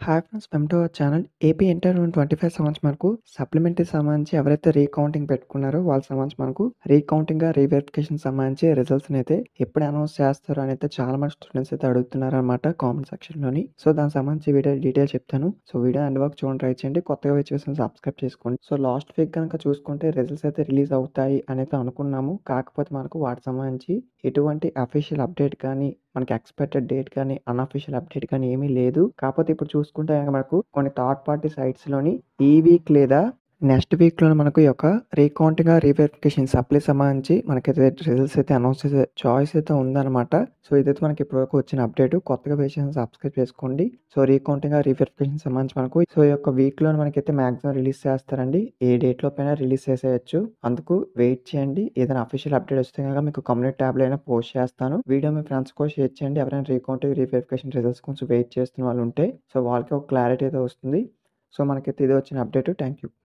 Hi friends, welcome to our channel. AP inter 2025 సంబంధించి మనకు supplementary సంబంధించి ఎవరైతే రీకౌంటింగ్ పెట్టుకున్నారో వాళ్ళకి సంబంధించి మనకు రీకౌంటింగ్, రీవెరిఫికేషన్ సంబంధించి రిజల్ట్స్‌ని అయితే ఎప్పుడు అనౌన్స్ చేస్తారు అని అయితే చాలా మంది స్టూడెంట్స్ అయితే అడుగుతున్నారనమాట కామెంట్ సెక్షన్‌లోని. సో, దానికి సంబంధించి వీడియో డీటెయిల్ చెప్తాను. సో, వీడియో ఎండ్ వరకు చూడండి, ట్రై చేయండి. కొత్తగా వచ్చేసిన సబ్స్క్రైబ్ చేసుకోండి. సో, లాస్ట్ వీక్ గనుక చూసుకుంటే రిజల్ట్స్ అయితే రిలీజ్ అవుతాయి అనైతే అనుకున్నాము. కాకపోతే మనకు వాటికి సంబంధించి ఎటువంటి అఫీషియల్ అప్డేట్ కానీ, మనకి ఎక్స్‌పెక్టెడ్ డేట్ కానీ, అన్‌అఫీషియల్ అప్డేట్ కానీ ఏమీ లేదు. కాకపోతే ఇప్పుడు చూసుకుంటే గనక మనకు కొన్ని థర్డ్ పార్టీ సైట్స్‌లోని ఈ వీక్ లేదా నెక్స్ట్ వీక్‌లోనే మనకు ఈ యొక్క రీకౌంటింగ్, రీవెరిఫికేషన్ సప్లీ సంబంధించి మనకైతే రిజల్ట్స్ అయితే అనౌన్స్ చేసే చాయిస్ అయితే ఉందన్నమాట. సో, ఇదైతే మనకి ఇప్పటివరకు వచ్చిన అప్డేట్. కొత్తగా వేసిన సబ్స్క్రైబ్ చేసుకోండి. సో, రీకౌంటింగ్, రీవెరిఫికేషన్ సంబంధించి మనకు సో, ఈ యొక్క వీక్‌లోనే మనకైతే మాక్సిమం రిలీజ్ చేస్తారండి. ఏ డేట్‌లోపైనా రిలీజ్ చేసేయొచ్చు. అందుకు వెయిట్ చేయండి. ఏదైనా అఫీషియల్ అప్డేట్ వస్తే గనక మీకు కమ్యూనిటీ ట్యాబ్‌లో అయినా పోస్ట్ చేస్తాను. వీడియో మీ ఫ్రెండ్స్ కూడా షేర్ చేయండి. ఎవరైనా రీకౌంటింగ్, రీవెరిఫికేషన్ రిజల్ట్స్ కొంచెం వెయిట్ చేస్తున్న వాళ్ళు ఉంటే సో, వాళ్ళకి ఒక క్లారిటీ అయితే వస్తుంది. సో, మనకైతే ఇదే వచ్చిన అప్డేట్. Thank you.